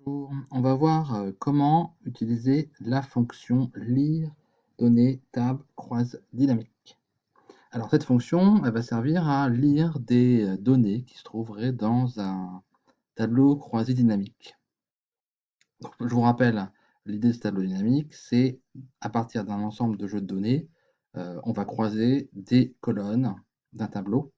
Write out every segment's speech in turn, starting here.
Bonjour, on va voir comment utiliser la fonction lire données table croise dynamique. Alors cette fonction, elle va servir à lire des données qui se trouveraient dans un tableau croisé dynamique. Donc, je vous rappelle, l'idée de ce tableau dynamique, c'est à partir d'un ensemble de jeux de données, on va croiser des colonnes d'un tableau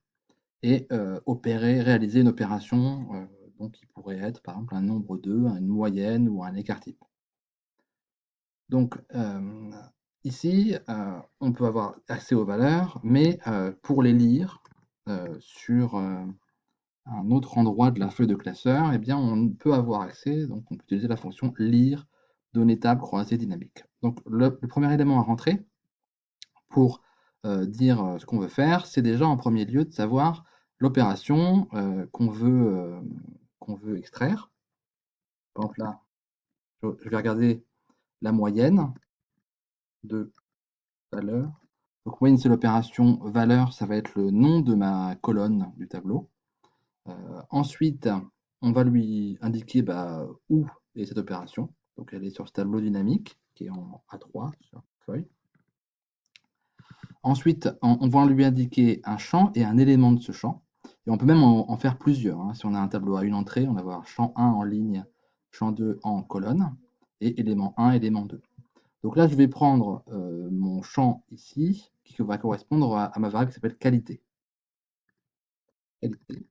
et réaliser une opération donc qui pourrait être par exemple un nombre 2, une moyenne ou un écart type. Donc ici, on peut avoir accès aux valeurs, mais pour les lire sur un autre endroit de la feuille de classeur, eh bien, on peut avoir accès, donc on peut utiliser la fonction lire données table croisée dynamique. Donc le premier élément à rentrer pour dire ce qu'on veut faire, c'est déjà en premier lieu de savoir l'opération qu'on veut extraire. Par exemple là, je vais regarder la moyenne de valeurs. Donc moyenne, c'est l'opération valeur, ça va être le nom de ma colonne du tableau. Ensuite, on va lui indiquer où est cette opération. Donc elle est sur ce tableau dynamique qui est en A3 sur la feuille. Ensuite, on va lui indiquer un champ et un élément de ce champ. Et on peut même en faire plusieurs, hein. Si on a un tableau à une entrée, on va avoir champ 1 en ligne, champ 2 en colonne, et élément 1, élément 2. Donc là, je vais prendre mon champ ici, qui va correspondre à ma variable qui s'appelle qualité. Qualité.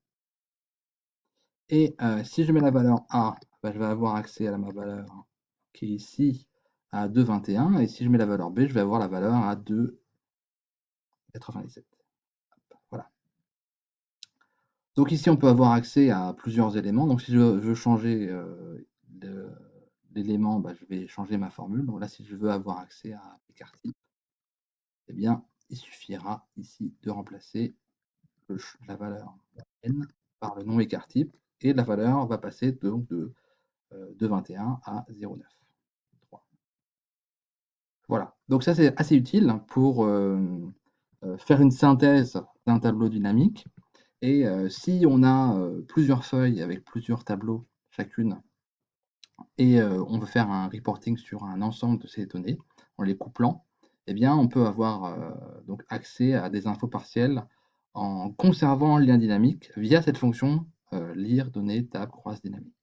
Et si je mets la valeur A, je vais avoir accès à ma valeur qui est ici à 2,21. Et si je mets la valeur B, je vais avoir la valeur à 2,97. Voilà. Donc ici, on peut avoir accès à plusieurs éléments. Donc si je veux changer l'élément, je vais changer ma formule. Donc là, si je veux avoir accès à l'écart type, eh bien, il suffira ici de remplacer la valeur n par le nom écart type. Et la valeur va passer donc de 21 à 0,9. Voilà. Donc ça, c'est assez utile pour faire une synthèse d'un tableau dynamique. Et si on a plusieurs feuilles avec plusieurs tableaux chacune, et on veut faire un reporting sur un ensemble de ces données, en les couplant, eh bien, on peut avoir donc accès à des infos partielles en conservant le lien dynamique via cette fonction lire données table croise dynamique.